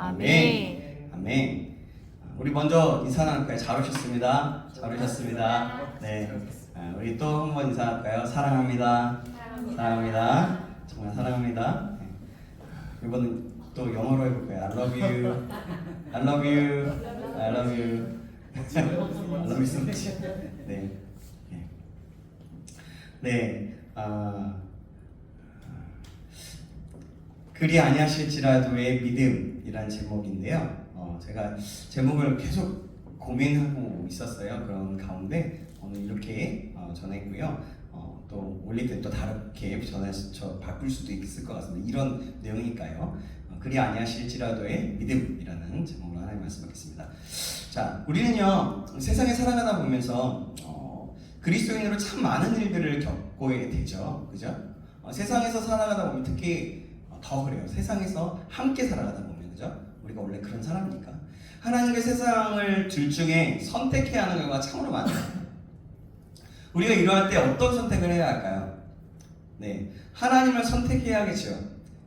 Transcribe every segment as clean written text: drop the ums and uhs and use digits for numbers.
아멘. 아멘. 우리 먼저 인사 나눌까요? 잘 오셨습니다. 잘 오셨습니다. 네. 우리 또 한 번 인사할까요? 사랑합니다. 사랑합니다. 정말 사랑합니다. 네. 이번은 또 영어로 해볼까요? I love you. I love you. I love you. I love you so much. 네. 네. 네. 그리 아니하실지라도의 믿음이란 제목인데요. 제가 제목을 계속 고민하고 있었어요. 그런 가운데 오늘 이렇게 전했고요. 또 올릴 때 또 다르게 바꿀 수도 있을 것 같습니다. 이런 내용이니까요. 그리 아니하실지라도의 믿음이라는 제목으로 하나님 말씀하겠습니다. 자, 우리는요 세상에 살아가다 보면서 그리스도인으로 참 많은 일들을 겪게 되죠. 그죠? 세상에서 살아가다 보면 특히 더 그래요. 세상에서 함께 살아가다 보면, 그죠? 우리가 원래 그런 사람이니까. 하나님과 세상을 둘 중에 선택해야 하는 경우가 참으로 많아요. 우리가 이러할 때 어떤 선택을 해야 할까요? 네, 하나님을 선택해야겠죠.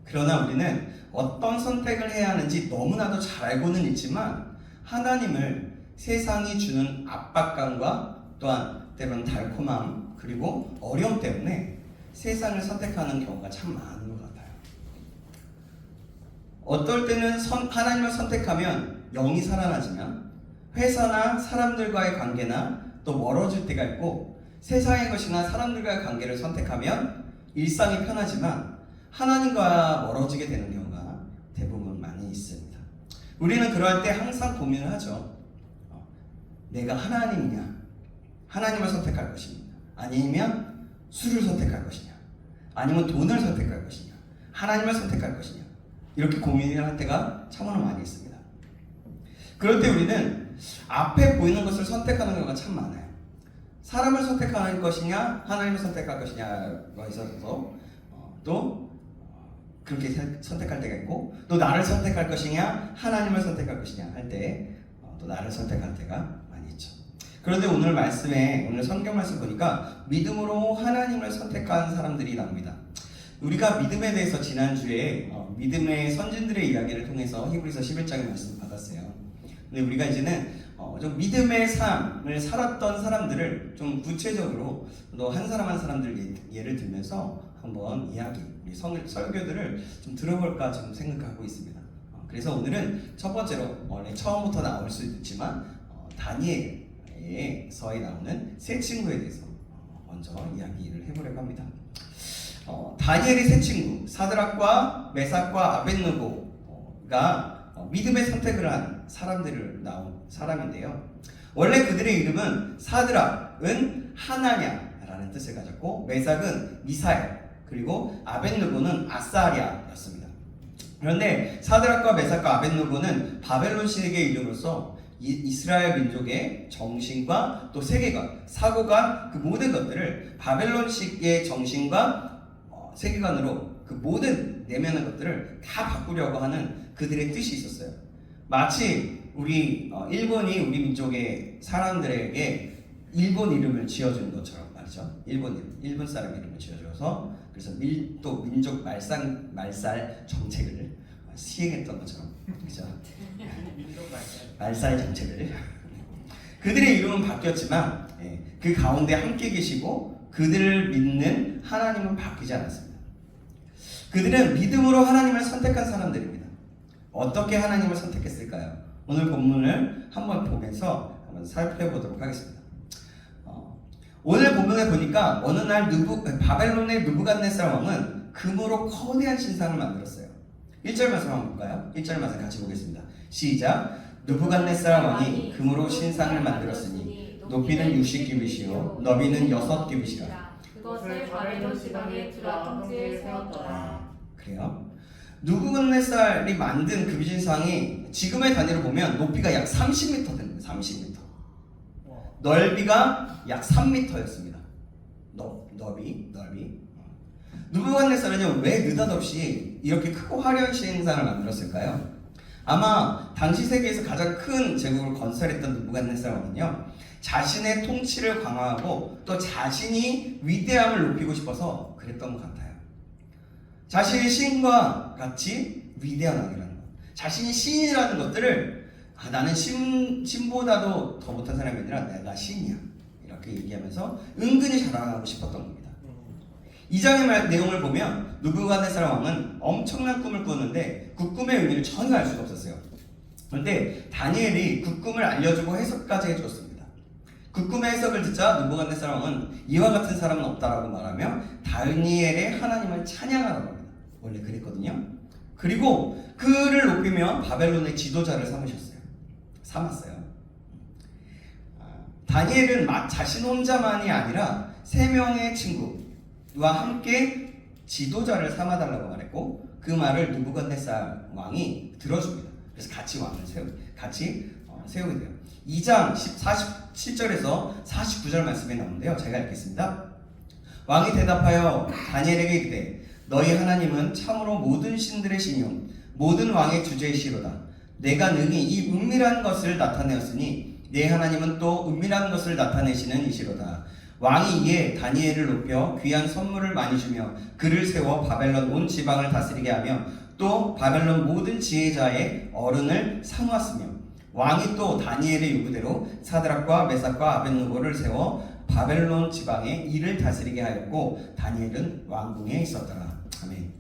그러나 우리는 어떤 선택을 해야 하는지 너무나도 잘 알고는 있지만 하나님을 세상이 주는 압박감과 또한 때로는 달콤함 그리고 어려움 때문에 세상을 선택하는 경우가 참 많은 것 같아요. 어떨 때는 하나님을 선택하면 영이 살아나지만 회사나 사람들과의 관계나 또 멀어질 때가 있고 세상의 것이나 사람들과의 관계를 선택하면 일상이 편하지만 하나님과 멀어지게 되는 경우가 대부분 많이 있습니다. 우리는 그럴 때 항상 고민을 하죠. 내가 하나님이냐? 하나님을 선택할 것이냐? 아니면 술을 선택할 것이냐? 아니면 돈을 선택할 것이냐? 하나님을 선택할 것이냐? 이렇게 고민을 할 때가 참으로 많이 있습니다. 그럴 때 우리는 앞에 보이는 것을 선택하는 경우가 참 많아요. 사람을 선택하는 것이냐 하나님을 선택할 것이냐가 있어서 또 그렇게 선택할 때가 있고 또 나를 선택할 것이냐 하나님을 선택할 것이냐 할 때 또 나를 선택할 때가 많이 있죠. 그런데 오늘 성경 말씀 보니까 믿음으로 하나님을 선택한 사람들이 나옵니다. 우리가 믿음에 대해서 지난주에 믿음의 선진들의 이야기를 통해서 히브리서 11장의 말씀을 받았어요. 근데 우리가 이제는 좀 믿음의 삶을 살았던 사람들을 좀 구체적으로 또 한 사람 한 사람들 예를 들면서 한번 우리 설교들을 좀 들어볼까 좀 생각하고 있습니다. 그래서 오늘은 첫 번째로 원래 처음부터 나올 수 있지만 다니엘서에 나오는 세 친구에 대해서 먼저 이야기를 해보려고 합니다. 다니엘의 세 친구 사드락과 메삭과 아벳느고가 믿음의 선택을 한 사람인데요. 원래 그들의 이름은 사드락은 하나냐라는 뜻을 가졌고 메삭은 미사엘 그리고 아벳느고는 아사랴였습니다. 그런데 사드락과 메삭과 아벳느고는 바벨론식의 이름으로서 이스라엘 민족의 정신과 또 세계관, 사고관 그 모든 것들을 바벨론식의 정신과 세계관으로 그 모든 내면의 것들을 다 바꾸려고 하는 그들의 뜻이 있었어요. 마치 일본이 우리 민족의 사람들에게 일본 이름을 지어주는 것처럼 말이죠. 일본 사람 이름을 지어줘서 그래서 또 민족 말살 정책을 시행했던 것처럼 그렇죠? 말살 정책을 그들의 이름은 바뀌었지만 그 가운데 함께 계시고 그들을 믿는 하나님은 바뀌지 않았습니다. 그들은 믿음으로 하나님을 선택한 사람들입니다. 어떻게 하나님을 선택했을까요? 오늘 본문을 한번 보면서 한번 살펴보도록 하겠습니다. 오늘 본문에 보니까 어느 날 바벨론의 느부갓네살 왕은 금으로 거대한 신상을 만들었어요. 1절 말씀 한번 볼까요? 1절 말씀 같이 보겠습니다. 시작. 느부갓네살 왕이 금으로 신상을 만들었으니 높이는 60규빗이요 너비는 6규빗이라. 그것을 바벨론 지방의 두라 통지에 세웠더라. 그래요? 느부갓네살이 만든 금신상이 지금의 단위로 보면 높이가 약 30m 됩니다. 30m. 넓이가 약 3m였습니다. 넓이. 느부갓네살은요 왜 느닷없이 이렇게 크고 화려한 신상을 만들었을까요? 아마 당시 세계에서 가장 큰 제국을 건설했던 느부갓네살 왕은요 자신의 통치를 강화하고 또 자신이 위대함을 높이고 싶어서 그랬던 것 같아요. 자신의 신과 같이 위대한 왕이라는 것, 자신이 신이라는 것들을 나는 신보다도 더 못한 사람이 아니라 내가 신이야 이렇게 얘기하면서 은근히 자랑하고 싶었던 겁니다. 2장의 내용을 보면 느부갓네살 왕은 엄청난 꿈을 꾸었는데 그 꿈의 의미를 전혀 알 수가 없었어요. 그런데 다니엘이 그 꿈을 알려주고 해석까지 해주었습니다. 그 꿈의 해석을 듣자 느부갓네살 왕은 이와 같은 사람은 없다라고 말하며 다니엘의 하나님을 찬양하라고 합니다. 원래 그랬거든요. 그리고 그를 높이며 바벨론의 지도자를 삼았어요. 다니엘은 자신 혼자만이 아니라 3명의 친구와 함께 지도자를 삼아달라고 말했고 그 말을 느부갓네살 왕이 들어줍니다. 그래서 같이 왕을 세우게 돼요. 2장 47절에서 49절 말씀이 나오는데요. 제가 읽겠습니다. 왕이 대답하여 다니엘에게 이르되 너희 하나님은 참으로 모든 신들의 신이요 모든 왕의 주제이시로다. 내가 능히 이 은밀한 것을 나타내었으니 내 하나님은 또 은밀한 것을 나타내시는 이시로다. 왕이 이에 다니엘을 높여 귀한 선물을 많이 주며 그를 세워 바벨론 온 지방을 다스리게 하며 또 바벨론 모든 지혜자의 어른을 삼았으며 왕이 또 다니엘의 요구대로 사드락과 메삭과 아벳느고를 세워 바벨론 지방의 일을 다스리게 하였고 다니엘은 왕궁에 있었더라. 아멘.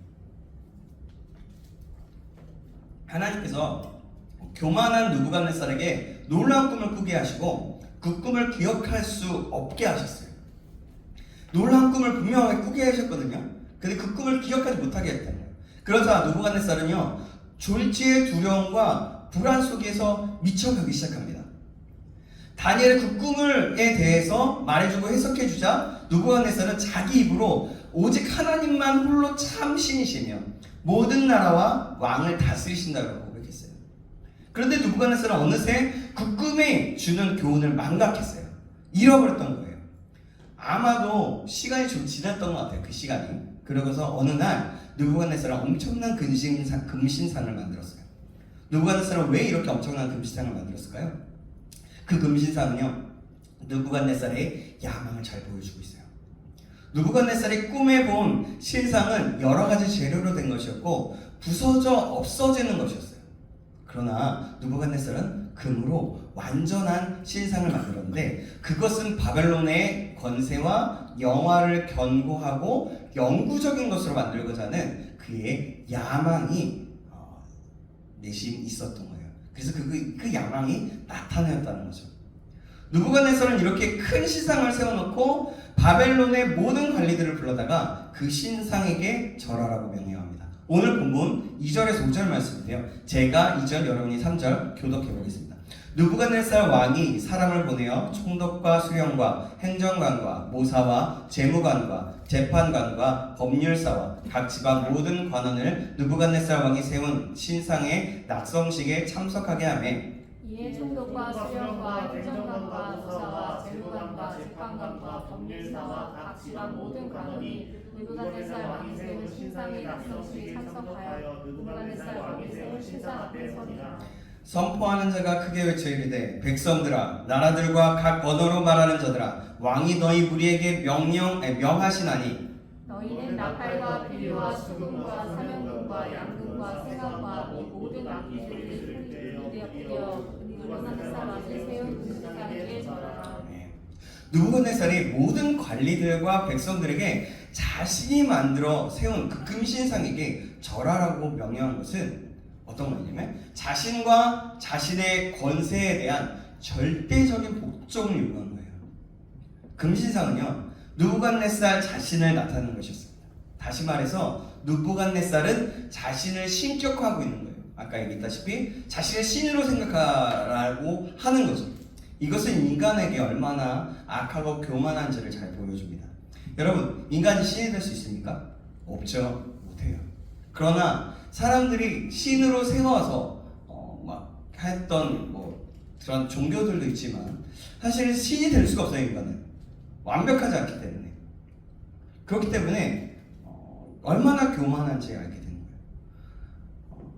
하나님께서 교만한 느부갓네살에게 놀라운 꿈을 꾸게 하시고 그 꿈을 기억할 수 없게 하셨어요. 놀라운 꿈을 분명하게 꾸게 하셨거든요. 근데 그 꿈을 기억하지 못하게 했다는 거예요. 그러자 느부갓네살은요 졸지의 두려움과 불안 속에서 미쳐가기 시작합니다. 다니엘의 그 꿈에 대해서 말해주고 해석해주자 느부갓네살은 자기 입으로 오직 하나님만 홀로 참 신이시며 모든 나라와 왕을 다스리신다고 고백했어요. 그런데 느부갓네살은 어느새 그 꿈이 주는 교훈을 망각했어요. 잃어버렸던 거예요. 아마도 시간이 좀 지났던 것 같아요. 그 시간이. 그러고서 어느 날 느부갓네살은 엄청난 금신상을 만들었어요. 느부갓네살은 왜 이렇게 엄청난 금신상을 만들었을까요? 그 금신상은요 느부갓네살의 야망을 잘 보여주고 있어요. 느부갓네살이 꿈에 본 신상은 여러 가지 재료로 된 것이었고 부서져 없어지는 것이었어요. 그러나 느부갓네살은 금으로 완전한 신상을 만들었는데 그것은 바벨론의 권세와 영화를 견고하고 영구적인 것으로 만들고자 하는 그의 야망이 내심 있었던 거예요. 그래서 그 야망이 나타나였다는 거죠. 느부갓네살은 이렇게 큰 신상을 세워놓고 바벨론의 모든 관리들을 불러다가 그 신상에게 절하라고 명령합니다. 오늘 본문 2절에서 5절 말씀인데요. 제가 2절, 여러분이 3절 교독해 보겠습니다. 느부갓네살 왕이 사람을 보내어 총독과 수령과 행정관과 모사와 재무관과 재판관과 법률사와 각 지방 모든 관원을 느부갓네살 왕이 세운 신상의 낙성식에 참석하게 하매 이에 총독과 수령과 행정관과 모사와 재무관과 재판관과 법률사와 각 지방 모든 관원이 느부갓네살 왕이 세운 신상의 낙성식에 참석하여 느부갓네살 왕이 세운 신상 앞에 서니라. 선포하는 자가 크게 외쳐 이르되 백성들아 나라들과 각 언어로 말하는 자들아 왕이 너희 무리에게 명하시나니 너희는 나팔과 비류와 수금과 사명금과 양금과 생화과 이 모든 악기들을 부려 느부갓네살 왕이 세운 금신상에게 절하라. 느부갓네살이 모든 관리들과 백성들에게 자신이 만들어 세운 그 금신상에게 절하라고 명령한 것은 어떤 거냐면 자신과 자신의 권세에 대한 절대적인 복종을 요구한 거예요. 금신상은요 느부갓네살 자신을 나타내는 것이었습니다. 다시 말해서 느부갓네살은 자신을 신격화하고 있는 거예요. 아까 얘기했다시피 자신을 신으로 생각하라고 하는 거죠. 이것은 인간에게 얼마나 악하고 교만한지를 잘 보여줍니다. 여러분, 인간이 신이 될 수 있습니까? 없죠. 못해요. 그러나 사람들이 신으로 세워서 막 했던 그런 종교들도 있지만 사실 신이 될 수가 없어요. 인간은 완벽하지 않기 때문에. 그렇기 때문에 얼마나 교만한지 알게 되는 거예요.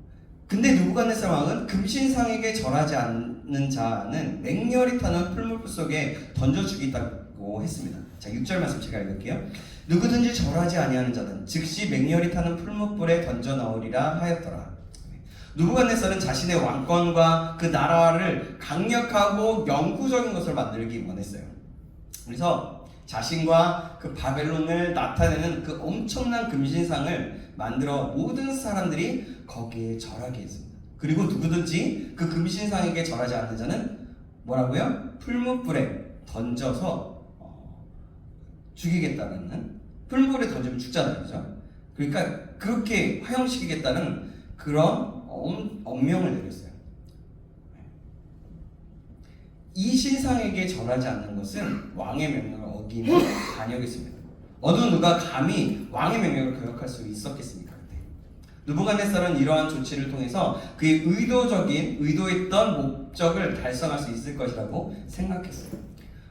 근데 느부갓네살 왕은 금신상에게 절하지 않는 자는 맹렬히 타는 풀무불 속에 던져 죽이다고 했습니다. 자, 6절 말씀 제가 읽을게요. 누구든지 절하지 아니하는 자는 즉시 맹렬히 타는 풀무불에 던져 넣으리라 하였더라. 느부갓네살은 자신의 왕권과 그 나라를 강력하고 영구적인 것을 만들기 원했어요. 그래서 자신과 그 바벨론을 나타내는 그 엄청난 금신상을 만들어 모든 사람들이 거기에 절하게 했습니다. 그리고 누구든지 그 금신상에게 절하지 않는 자는 뭐라고요? 풀무불에 던져서 죽이겠다는, 풀무불에 던지면 죽잖아요, 그죠? 그러니까 그렇게 화형시키겠다는 그런 엄명을 내렸어요. 이 신상에게 절하지 않는 것은 왕의 명령을 어기는 반역이었습니다. 어느 누가 감히 왕의 명령을 거역할 수 있었겠습니까? 그때 느부갓네살은 이러한 조치를 통해서 그의 의도했던 목적을 달성할 수 있을 것이라고 생각했어요.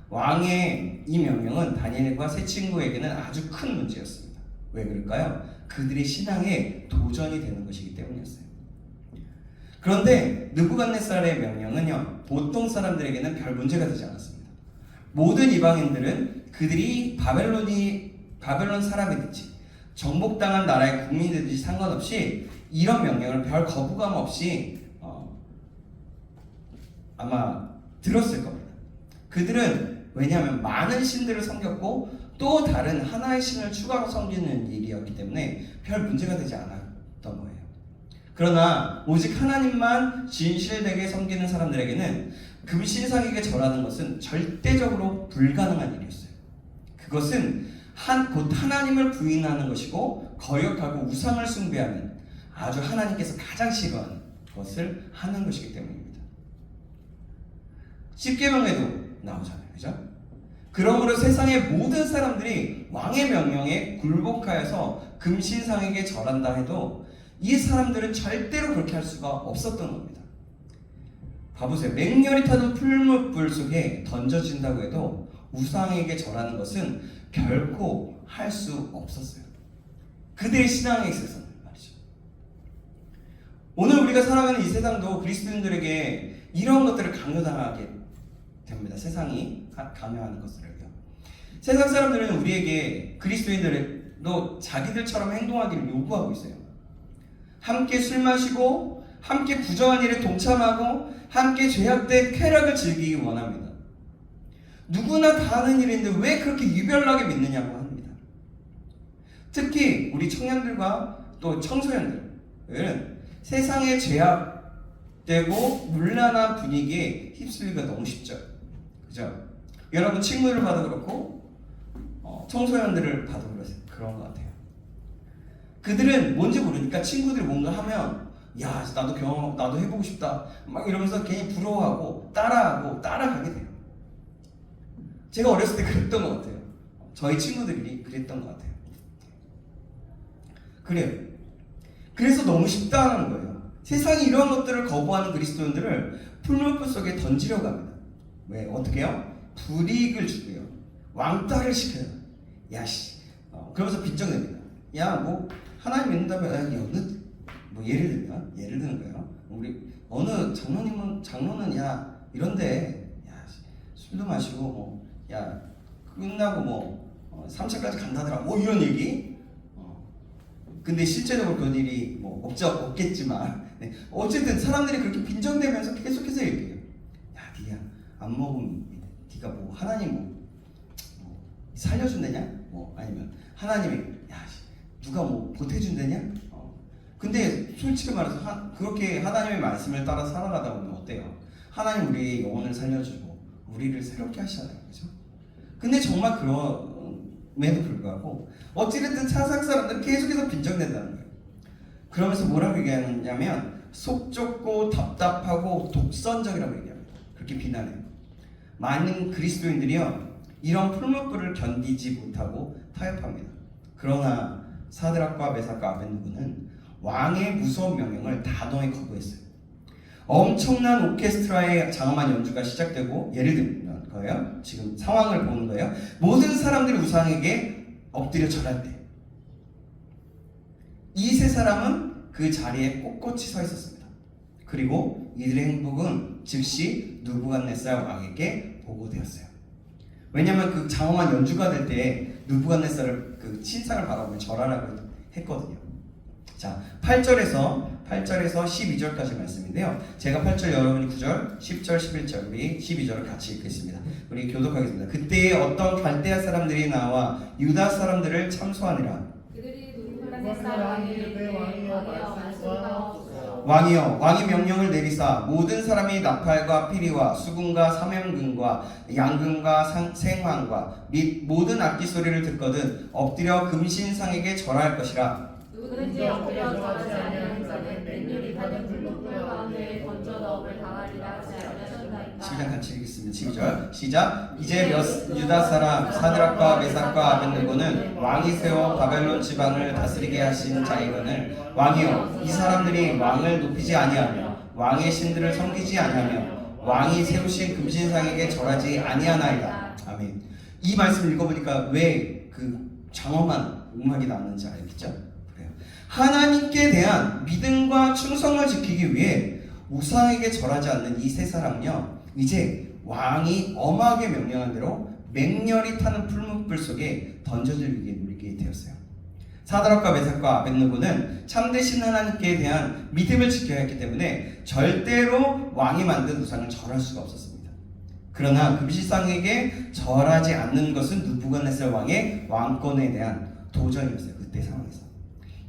왕의 이 명령은 다니엘과 세 친구에게는 아주 큰 문제였습니다. 왜 그럴까요? 그들의 신앙에 도전이 되는 것이기 때문이었어요. 그런데 느부갓네살의 명령은요, 보통 사람들에게는 별 문제가 되지 않았습니다. 모든 이방인들은 그들이 바벨론 사람이든지 정복당한 나라의 국민이든지 상관없이 이런 명령을 별 거부감 없이 아마 들었을 겁니다. 그들은 왜냐하면 많은 신들을 섬겼고 또 다른 하나의 신을 추가로 섬기는 일이었기 때문에 별 문제가 되지 않았던 거예요. 그러나 오직 하나님만 진실되게 섬기는 사람들에게는 금신상에게 절하는 것은 절대적으로 불가능한 일이었어요. 그것은 곧 하나님을 부인하는 것이고 거역하고 우상을 숭배하는 아주 하나님께서 가장 싫어하는 것을 하는 것이기 때문입니다. 십계명에도 나오잖아요, 그죠? 그러므로 세상의 모든 사람들이 왕의 명령에 굴복하여서 금신상에게 절한다 해도 이 사람들은 절대로 그렇게 할 수가 없었던 겁니다. 봐보세요. 맹렬히 타는 풀무불 속에 던져진다고 해도 우상에게 절하는 것은 결코 할 수 없었어요. 그들의 신앙에 있어서는 말이죠. 오늘 우리가 살아가는 이 세상도 그리스도인들에게 이런 것들을 강요당하게 됩니다. 세상이 강요하는 것들을요. 세상 사람들은 우리에게 그리스도인들도 자기들처럼 행동하기를 요구하고 있어요. 함께 술 마시고 함께 부정한 일에 동참하고 함께 죄악된 쾌락을 즐기기 원합니다. 누구나 다 하는 일인데 왜 그렇게 유별나게 믿느냐고 합니다. 특히 우리 청년들과 또 청소년들은 세상의 죄악되고 문란한 분위기에 휩쓸리기가 너무 쉽죠. 그죠? 여러분 친구들을 봐도 그렇고 청소년들을 봐도 그런 것 같아요. 그들은 뭔지 모르니까 친구들이 뭔가 하면 야 나도 해보고 싶다 막 이러면서 괜히 부러워하고 따라가게 돼요. 제가 어렸을 때 그랬던 것 같아요. 저희 친구들이 그랬던 것 같아요. 그래요. 그래서 너무 쉽다는 거예요. 세상이 이런 것들을 거부하는 그리스도인들을 풀무불 속에 던지려고 합니다. 왜? 어떻게 해요? 불이익을 주고요. 왕따를 시켜요. 야씨. 그러면서 빈정냅니다. 야, 뭐 하나님 믿는다면 예를 드는 거예요. 우리 어느 장로는 야 이런데 야 술도 마시고 야 끝나고 3차까지 간다더라. 이런 얘기. 근데 실제적으로 그런 일이 없겠지만 어쨌든 사람들이 그렇게 빈정대면서 계속해서 얘기해요. 야 니야 안 먹으면 니가 하나님 살려준다냐? 아니면 하나님이 야 누가 보태준다냐? 근데 솔직히 말해서 그렇게 하나님의 말씀을 따라 살아가다 보면 어때요? 하나님 우리의 영혼을 살려주고 우리를 새롭게 하시잖아요, 그죠? 근데 정말 그럼에도 불구하고 어찌됐든 세상 사람들은 계속해서 빈정된다는 거예요. 그러면서 뭐라고 얘기하냐면 속 좁고 답답하고 독선적이라고 얘기합니다. 그렇게 비난해요. 많은 그리스도인들이요 이런 풀무불을 견디지 못하고 타협합니다. 그러나 사드락과 메삭과 아벤느고는 왕의 무서운 명령을 단호히 거부했어요. 엄청난 오케스트라의 장엄한 연주가 시작되고 예를 들면 거예요. 지금 상황을 보는 거예요. 모든 사람들이 우상에게 엎드려 절할 때 이 세 사람은 그 자리에 꼿꼿이 서 있었습니다. 그리고 이들의 행복은 즉시 느부갓네살 왕에게 보고되었어요. 왜냐하면 그 장엄한 연주가 될 때 느부갓네살을 그 신상을 바라보며 절하라고 했거든요. 자, 8절에서 12절까지 말씀인데요. 제가 8절, 여러분이 9절, 10절, 11절, 우리 12절을 같이 읽겠습니다. 우리 교독하겠습니다. 그때에 어떤 갈대아 사람들이 나와 유다 사람들을 참소하니라. 그들이 누부갓네살 왕에게 이르되 왕이여 말씀하옵소서. 왕이여, 왕이 명령을 내리사 모든 사람이 나팔과 피리와 수금과 사면금과 양금과 생황과 및 모든 악기 소리를 듣거든 엎드려 금신상에게 절할 것이라. 누구든지 엎드려 절하지 아니하는 자는 맹렬히 타는 불문불 가운데에 던져 넣음을 당하리라 하지 아니하셨나이까. 시작 같이 읽겠습니다. 12절 시작. 이제 유다 사람 사드락과 메삭과 아벳느고는 왕이 세워 바벨론 지방을 다스리게 하신 자이거늘 왕이여, 이 사람들이 왕을 높이지 아니하며 왕의 신들을 섬기지 아니하며 왕이 세우신 금신상에게 절하지 아니하나이다. 아멘. 이 말씀 읽어보니까 왜 그 장엄한 음악이 나오는지 알겠죠? 그래요. 하나님께 대한 믿음과 충성을 지키기 위해 우상에게 절하지 않는 이 세 사람은요, 이제 왕이 엄하게 명령한 대로 맹렬히 타는 풀무불 속에 던져질 위기에 놓이게 되었어요. 사드락과 메삭과 아벳느고는 참되신 하나님께 대한 믿음을 지켜야 했기 때문에 절대로 왕이 만든 우상을 절할 수가 없었습니다. 그러나 금신상에게 절하지 않는 것은 느부갓네살 왕의 왕권에 대한 도전이었어요. 그때 상황에서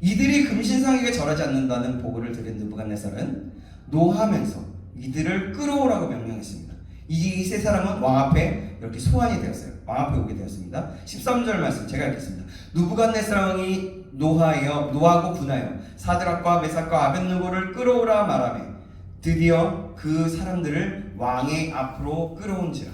이들이 금신상에게 절하지 않는다는 보고를 들은 느부갓네살은 노하면서 이들을 끌어오라고 명령했습니다. 이 세 사람은 왕 앞에 이렇게 소환이 되었어요. 왕 앞에 오게 되었습니다. 13절 말씀 제가 읽겠습니다. 느부갓네살 왕이 노하고 분하여 사드락과 메삭과 아벳느고를 끌어오라 말하며 드디어 그 사람들을 왕의 앞으로 끌어온지라.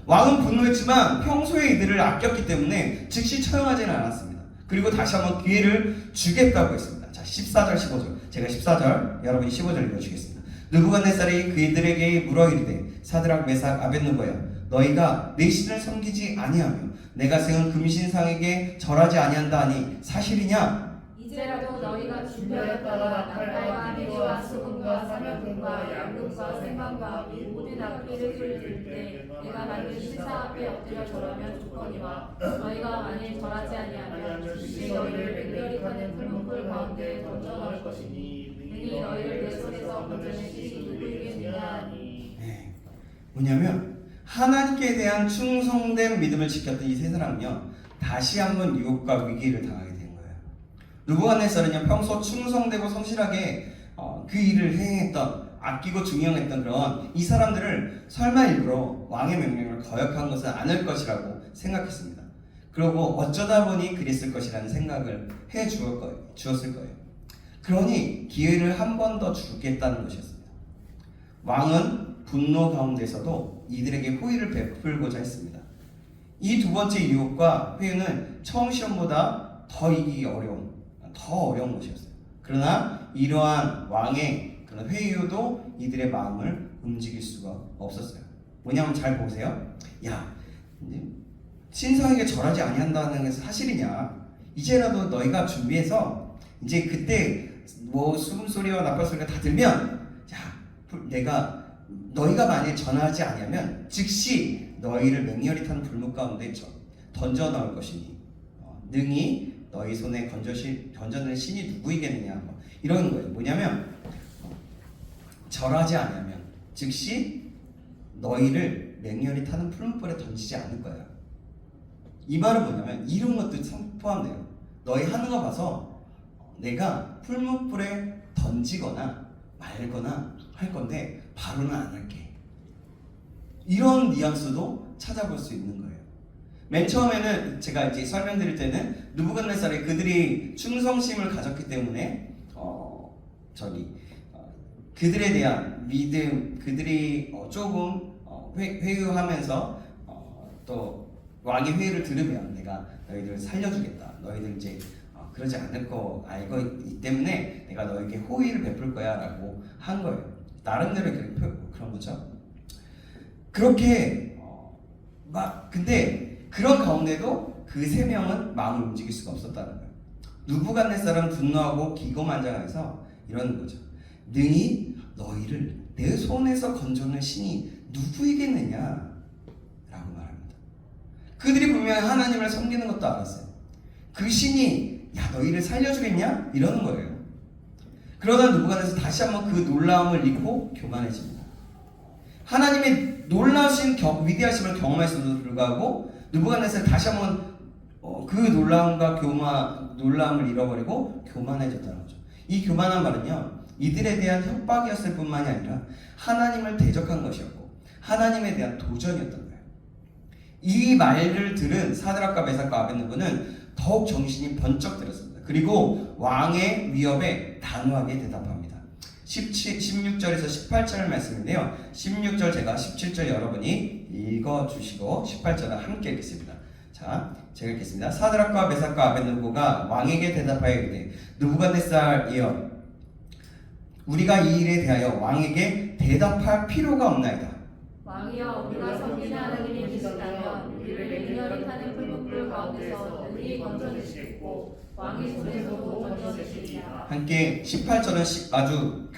왕은 분노했지만 평소에 이들을 아꼈기 때문에 즉시 처형하지는 않았습니다. 그리고 다시 한번 기회를 주겠다고 했습니다. 자, 14절 15절 제가 14절 여러분이 15절 읽어주겠습니다. 느부갓네살이 그들에게 물어 이르되 사드락 메삭 아벳느고여, 너희가 내 신을 섬기지 아니하며 내가 세운 금신상에게 절하지 아니한다 하니 사실이냐? 이제라도 너희가 준비하였다가 나팔과 피리와 수금과 사면금과 양금과 생강과 이 모든 악기를 들을 때 내가 만든 신상 앞에 엎드려 절하면 좋거니와 너희가 만일 절하지 아니하면 즉시 너희를 맹렬히 타는 풀문불 가운데 던져 넣을 것이니 능히 너희를 내 손에서 건져낸 이시 누구이겠느냐 하니. 네. 뭐냐면 하나님께 대한 충성된 믿음을 지켰던 이 세 사람은요, 다시 한번 유혹과 위기를 당하게 된 거예요. 느부갓네살은요, 평소 충성되고 성실하게 그 일을 행했던, 아끼고 중용했던 그런 이 사람들을 설마 일부러 왕의 명령을 거역한 것은 아닐 것이라고 생각했습니다. 그리고 어쩌다 보니 그랬을 것이라는 생각을 주었을 거예요. 그러니 기회를 한 번 더 주겠다는 것이었습니다. 왕은 분노 가운데서도 이들에게 호의를 베풀고자 했습니다. 이 두 번째 유혹과 회유는 처음 시험보다 더 이기기 더 어려운 것이었어요. 그러나 이러한 왕의 그런 회유도 이들의 마음을 움직일 수가 없었어요. 뭐냐면 잘 보세요. 야, 신상에게 절하지 아니한다는 게 사실이냐? 이제라도 너희가 준비해서 이제 그때 뭐 수금소리와 나팔소리가 다 들면, 자, 너희가 만약 전하지 아니하면 즉시 너희를 맹렬히 타는 불목 가운데 던져 넣을 것이니 능히 너희 손에 건져낼 신이 누구이겠느냐, 이런 거예요. 뭐냐면 절하지 아니하면 즉시 너희를 맹렬히 타는 풀무불에 던지지 않을 거예요. 이 말은 뭐냐면 이런 것도 포함돼요. 너희 하는 거 봐서 내가 풀무불에 던지거나 말거나 할 건데 바로는 안 할게. 이런 뉘앙스도 찾아볼 수 있는 거예요. 맨 처음에는 제가 이제 설명드릴 때는 느부갓네살이 그들이 충성심을 가졌기 때문에 그들에 대한 믿음, 그들이 조금 회유하면서 또 왕의 회유를 들으면 내가 너희들을 살려주겠다. 너희들 이제 그러지 않을 거 알고 있기 때문에 내가 너에게 호의를 베풀 거야 라고 한 거예요. 나름대로 그런 거죠. 그렇게 근데 그런 가운데도 그 세 명은 마음을 움직일 수가 없었다는 거예요. 느부갓네살은 분노하고 기고만장해서 이러는 거죠. 능히 너희를 내 손에서 건져낸 신이 누구이겠느냐 라고 말합니다. 그들이 분명히 하나님을 섬기는 것도 알았어요. 그 신이 야 너희를 살려주겠냐? 이러는 거예요. 그러다 느부갓네살 다시 한번 그 놀라움을 잃고 교만해집니다. 하나님의 놀라우신 위대하심을 경험했음에도 불구하고 느부갓네살 다시 한번 그 놀라움을 잃어버리고 교만해졌다는 거죠. 이 교만한 말은요, 이들에 대한 협박이었을 뿐만이 아니라 하나님을 대적한 것이었고 하나님에 대한 도전이었던 거예요. 이 말을 들은 사드락과 메삭과 아벳느고는 더욱 정신이 번쩍 들었습니다. 그리고 왕의 위협에 단호하게 대답합니다. 16절에서 18절 말씀인데요. 16절 제가 17절 여러분이 읽어주시고 18절을 함께 읽겠습니다. 자, 제가 읽겠습니다. 사드락과 메삭과 아벳느고가 왕에게 대답하여 이르되 느부갓네살이여 우리가 이 일에 대하여 왕에게 대답할 필요가 없나이다. 왕이여 우리가 섬기는 하나님이 계시다면 우리를 맹렬히 타는 풀무불 가운데서 능히 건져주시겠고 왕의 손에서도 건져주시리라. 함께 18절은 아주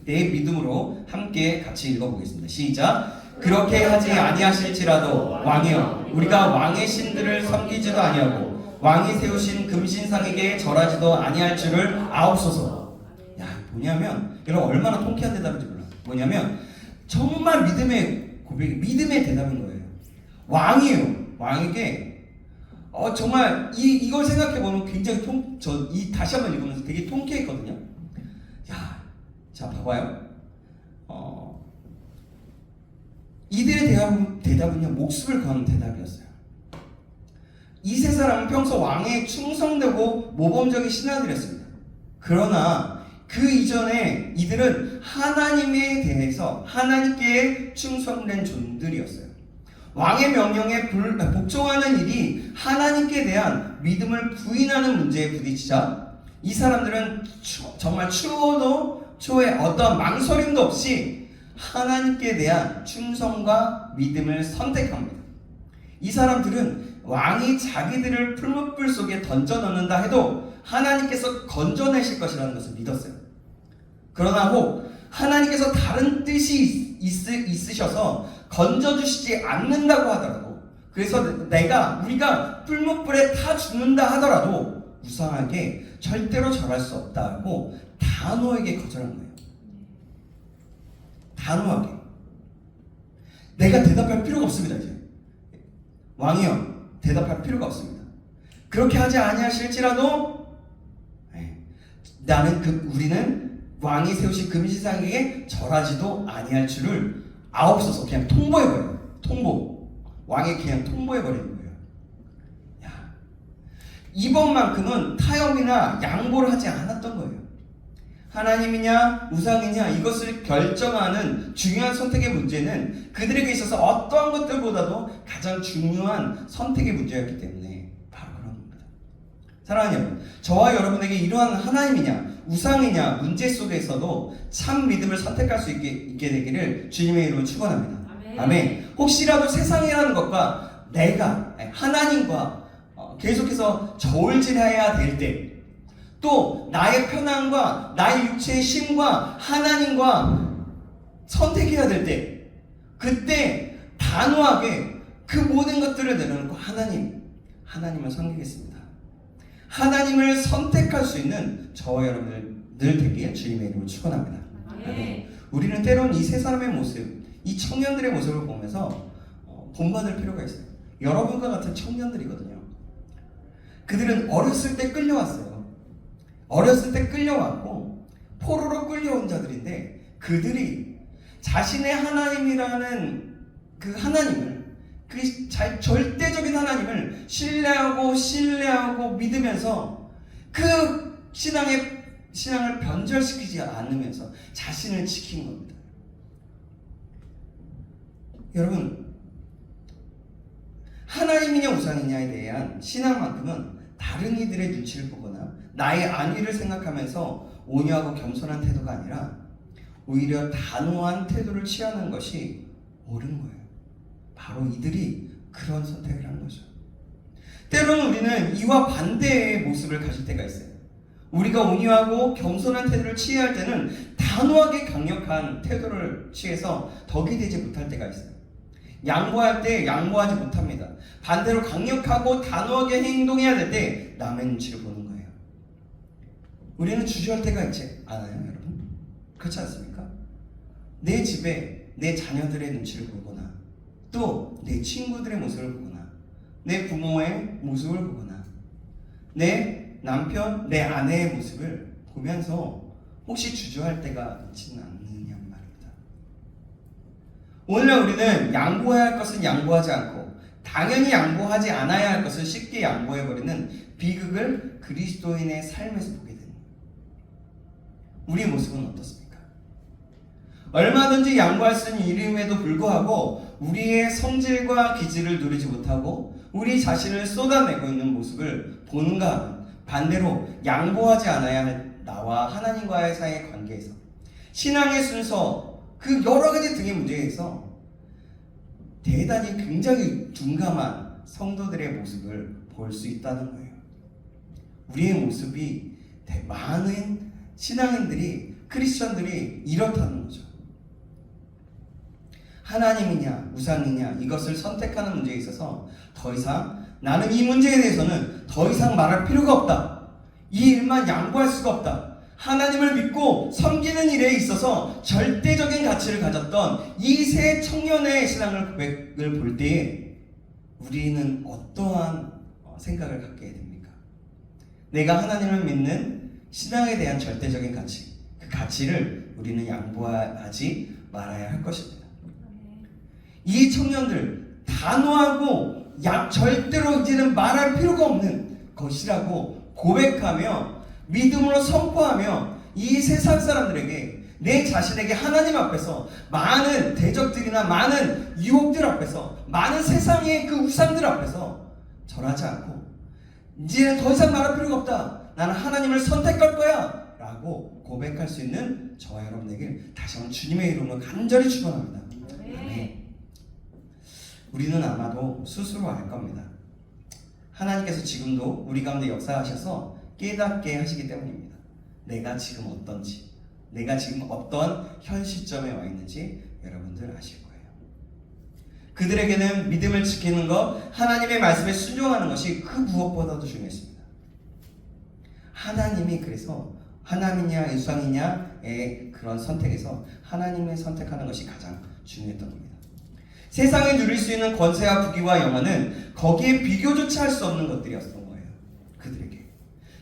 내 믿음으로 함께 같이 읽어보겠습니다. 시작. 그렇게 하지 아니하실지라도 왕이여 우리가 왕의 신들을 섬기지도 아니하고 왕이 세우신 금신상에게 절하지도 아니할 줄을 아옵소서. 야, 뭐냐면 여러분 얼마나 통쾌한 대답인지 몰라. 뭐냐면 정말 믿음의 고백이 믿음의 대답인 거예요. 왕이에요. 왕에게 정말 이걸 생각해 보면 굉장히 다시 한번 읽으면서 되게 통쾌했거든요. 야, 자 봐봐요. 이들의 대답은요 목숨을 거는 대답이었어요. 이 세 사람은 평소 왕에 충성되고 모범적인 신하들이었습니다. 그러나 그 이전에 이들은 하나님에 대해서 하나님께 충성된 존들이었어요. 왕의 명령에 복종하는 일이 하나님께 대한 믿음을 부인하는 문제에 부딪히자 이 사람들은 정말 초의 어떤 망설임도 없이 하나님께 대한 충성과 믿음을 선택합니다. 이 사람들은 왕이 자기들을 풀무불 속에 던져넣는다 해도 하나님께서 건져내실 것이라는 것을 믿었어요. 그러나 혹 하나님께서 다른 뜻이 있으셔서 건져주시지 않는다고 하더라도, 그래서 우리가 풀무불에 타 죽는다 하더라도 무상하게 절대로 절할 수 없다고 단호하게 거절한 거예요. 단호하게. 내가 대답할 필요가 없습니다. 이제 왕이요 대답할 필요가 없습니다. 그렇게 하지 아니하실지라도 우리는 왕이 세우신 금신상에게 절하지도 아니할 줄을 아옵소서. 그냥 통보해버려요. 통보. 왕이 그냥 통보해버리는 거예요. 야, 이번만큼은 타협이나 양보를 하지 않았던 거예요. 하나님이냐 우상이냐 이것을 결정하는 중요한 선택의 문제는 그들에게 있어서 어떠한 것들보다도 가장 중요한 선택의 문제였기 때문에 바로 그런 겁니다. 사랑하는 여러분, 저와 여러분에게 이러한 하나님이냐 우상이냐 문제 속에서도 참 믿음을 선택할 수 있게 되기를 주님의 이름으로 축원합니다. 아멘. 혹시라도 세상이라는 것과 내가 하나님과 계속해서 저울질해야 될 때, 또 나의 편안과 나의 육체의 심과 하나님과 선택해야 될 때, 그때 단호하게 그 모든 것들을 내려놓고 하나님을 섬기겠습니다. 하나님을 선택할 수 있는 저와 여러분들 되기에 주님의 이름으로 축원합니다. 우리는 때론 이 세 사람의 모습, 이 청년들의 모습을 보면서 본받을 필요가 있어요. 여러분과 같은 청년들이거든요. 그들은 어렸을 때 끌려왔어요. 어렸을 때 끌려왔고 포로로 끌려온 자들인데, 그들이 자신의 하나님이라는 그 하나님을, 절대적인 하나님을 신뢰하고 믿으면서 그 신앙을 변절시키지 않으면서 자신을 지킨 겁니다. 여러분, 하나님이냐 우상이냐에 대한 신앙만큼은 다른 이들의 눈치를 보거나 나의 안위를 생각하면서 온유하고 겸손한 태도가 아니라 오히려 단호한 태도를 취하는 것이 옳은 거예요. 바로 이들이 그런 선택을 한 거죠. 때로는 우리는 이와 반대의 모습을 가질 때가 있어요. 우리가 온유하고 겸손한 태도를 취해야 할 때는 단호하게 강력한 태도를 취해서 덕이 되지 못할 때가 있어요. 양보할 때 양보하지 못합니다. 반대로 강력하고 단호하게 행동해야 될 때 남의 눈치를 보는 거예요. 우리는 주저할 때가 있지 않아요, 여러분? 그렇지 않습니까? 내 집에 내 자녀들의 눈치를 보거나 또 내 친구들의 모습을 보거나 내 부모의 모습을 보거나 내 남편, 내 아내의 모습을 보면서 혹시 주저할 때가 있지는 않느냐 말입니다. 오늘날 우리는 양보해야 할 것은 양보하지 않고 당연히 양보하지 않아야 할 것을 쉽게 양보해버리는 비극을 그리스도인의 삶에서 보게 됩니다. 우리의 모습은 어떻습니까? 얼마든지 양보할 수 있는 일임에도 불구하고 우리의 성질과 기질을 누리지 못하고 우리 자신을 쏟아내고 있는 모습을 보는가 하면 반대로 양보하지 않아야 할 나와 하나님과의 사이의 관계에서 신앙의 순서 그 여러 가지 등의 문제에서 대단히 굉장히 둔감한 성도들의 모습을 볼 수 있다는 거예요. 우리의 모습이 많은 신앙인들이 크리스천들이 이렇다는 거죠. 하나님이냐 우상이냐 이것을 선택하는 문제에 있어서 더 이상 나는 이 문제에 대해서는 더 이상 말할 필요가 없다. 이 일만 양보할 수가 없다. 하나님을 믿고 섬기는 일에 있어서 절대적인 가치를 가졌던 이 세 청년의 신앙을 고백을 볼 때에 우리는 어떠한 생각을 갖게 됩니까? 내가 하나님을 믿는 신앙에 대한 절대적인 가치, 그 가치를 우리는 양보하지 말아야 할 것입니다. 이 청년들 단호하고 절대로 이제는 말할 필요가 없는 것이라고 고백하며 믿음으로 선포하며 이 세상 사람들에게 내 자신에게 하나님 앞에서 많은 대적들이나 많은 유혹들 앞에서 많은 세상의 그 우상들 앞에서 절하지 않고 이제는 더 이상 말할 필요가 없다. 나는 하나님을 선택할 거야 라고 고백할 수 있는 저와 여러분에게 다시 한번 주님의 이름으로 간절히 축원합니다. 아멘. 우리는 아마도 스스로 알 겁니다. 하나님께서 지금도 우리 가운데 역사하셔서 깨닫게 하시기 때문입니다. 내가 지금 어떤지, 내가 지금 어떤 현 시점에 와 있는지 여러분들 아실 거예요. 그들에게는 믿음을 지키는 것, 하나님의 말씀에 순종하는 것이 그 무엇보다도 중요했습니다. 하나님이 그래서 하나님이냐 우상이냐의 그런 선택에서 하나님을 선택하는 것이 가장 중요했던 겁니다. 세상에 누릴 수 있는 권세와 부귀와 영화는 거기에 비교조차 할 수 없는 것들이었던 거예요.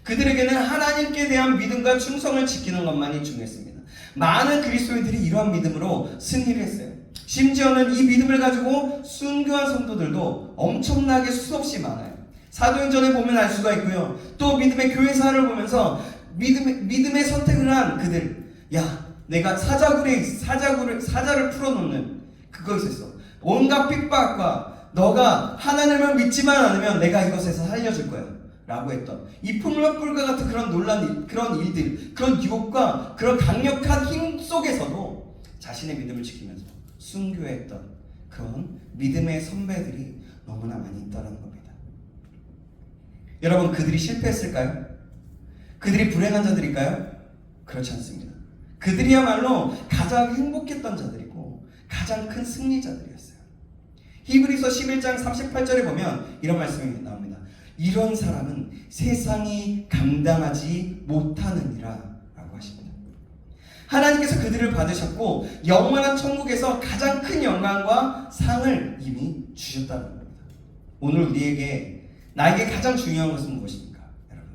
그들에게는 하나님께 대한 믿음과 충성을 지키는 것만이 중요했습니다. 많은 그리스도인들이 이러한 믿음으로 승리를 했어요. 심지어는 이 믿음을 가지고 순교한 성도들도 엄청나게 수없이 많아요. 사도행전에 보면 알 수가 있고요. 또 믿음의 교회사를 보면서 믿음의 선택을 한 그들, 야, 내가 사자를 풀어놓는 그거 있었어. 온갖 핍박과 너가 하나님을 믿지만 않으면 내가 이것에서 살려줄 거야 라고 했던 이 풍랑불과 같은 그런 논란, 그런 일들, 그런 유혹과 그런 강력한 힘 속에서도 자신의 믿음을 지키면서 순교했던 그런 믿음의 선배들이 너무나 많이 있다는 겁니다. 여러분, 그들이 실패했을까요? 그들이 불행한 자들일까요? 그렇지 않습니다. 그들이야말로 가장 행복했던 자들이고 가장 큰 승리자들이었어요. 히브리서 11장 38절에 보면 이런 말씀이 나옵니다. 이런 사람은 세상이 감당하지 못하느니라 라고 하십니다. 하나님께서 그들을 받으셨고 영원한 천국에서 가장 큰 영광과 상을 이미 주셨다는 겁니다. 오늘 나에게 가장 중요한 것은 무엇입니까? 여러분,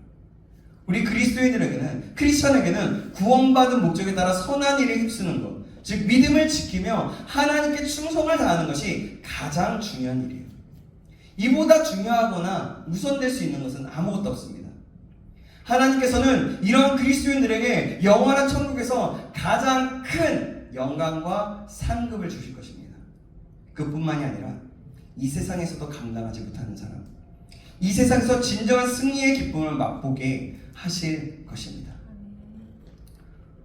우리 그리스도인들에게는, 크리스천에게는 구원받은 목적에 따라 선한 일에 힘쓰는 것, 즉 믿음을 지키며 하나님께 충성을 다하는 것이 가장 중요한 일이에요. 이보다 중요하거나 우선될 수 있는 것은 아무것도 없습니다. 하나님께서는 이런 그리스도인들에게 영원한 천국에서 가장 큰 영광과 상급을 주실 것입니다. 그뿐만이 아니라 이 세상에서도 감당하지 못하는 사람, 이 세상에서 진정한 승리의 기쁨을 맛보게 하실 것입니다.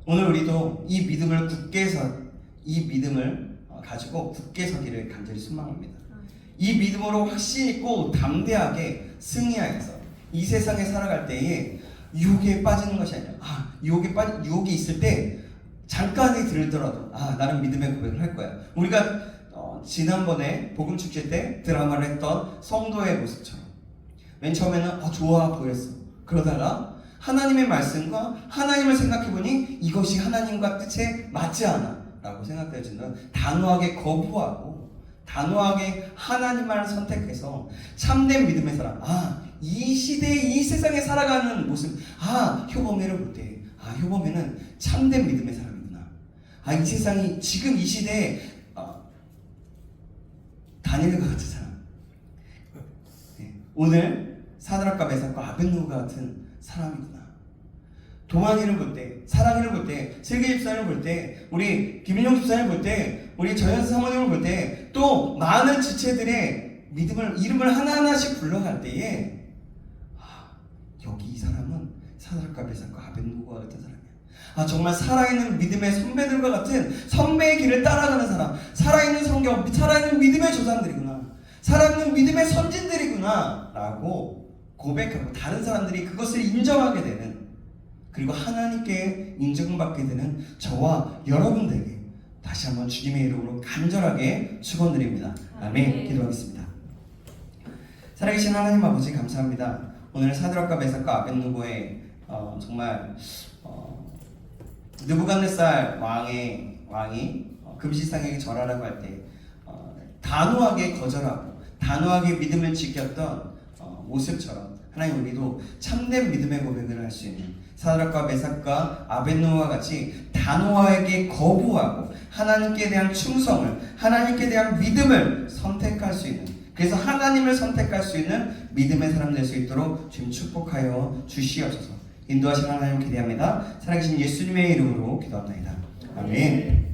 오늘 우리도 이 믿음을 가지고 굳게 서기를 간절히 소망합니다. 이 믿음으로 확신 있고 담대하게 승리하여서 이 세상에 살아갈 때에 유혹에 빠지는 것이 아니라 유혹이 있을 때 잠깐이 들더라도 나는 믿음의 고백을 할 거야. 우리가 지난번에 복음 축제 때 드라마를 했던 성도의 모습처럼 맨 처음에는 좋아 보였어. 그러다가 하나님의 말씀과 하나님을 생각해보니 이것이 하나님과 뜻에 맞지 않아 라고 생각되어진다면 단호하게 거부하고 단호하게 하나님만을 선택해서 참된 믿음의 사람, 이 시대에 이 세상에 살아가는 모습, 효범이를 볼 때 효범이는 참된 믿음의 사람이구나. 이 세상이 지금 이 시대에 다니엘과 같은 사람, 오늘 사드락과 메삭과 아벳노가 같은 사람이구나. 동환이를 볼 때, 사랑이를 볼 때, 슬기 집사님을 볼 때, 우리 김인용 집사님을 볼 때, 우리 전현수 사모님을 볼 때, 또 많은 지체들의 이름을 하나하나씩 불러갈 때에 여기 이 사람은 사드락과 메삭과 아벳노가 같은 사람이야. 정말 살아있는 믿음의 선배들과 같은 선배의 길을 따라가는 사람, 살아있는 성경, 살아있는 믿음의 조상들이구나, 살아있는 믿음의 선진들이구나 라고 고백하고 다른 사람들이 그것을 인정하게 되는, 그리고 하나님께 인정받게 되는 저와 여러분들에게 다시 한번 주님의 이름으로 간절하게 축원드립니다. 아멘. 기도하겠습니다. 살아계신 하나님 아버지 감사합니다. 오늘 사드락과 메삭과 아벳노고의 정말 느부갓네살 왕이 금시상에게 절하라고 할 때 단호하게 거절하고 단호하게 믿음을 지켰던 모습처럼 하나님, 우리도 참된 믿음의 고백을 할 수 있는 사드락과 메삭과 아벳노와 같이 단호하게 거부하고 하나님께 대한 충성을, 하나님께 대한 믿음을 선택할 수 있는, 그래서 하나님을 선택할 수 있는 믿음의 사람 될 수 있도록 주님 축복하여 주시옵소서. 인도하시는 하나님 기대합니다. 살아계신 예수님의 이름으로 기도합니다. 아멘.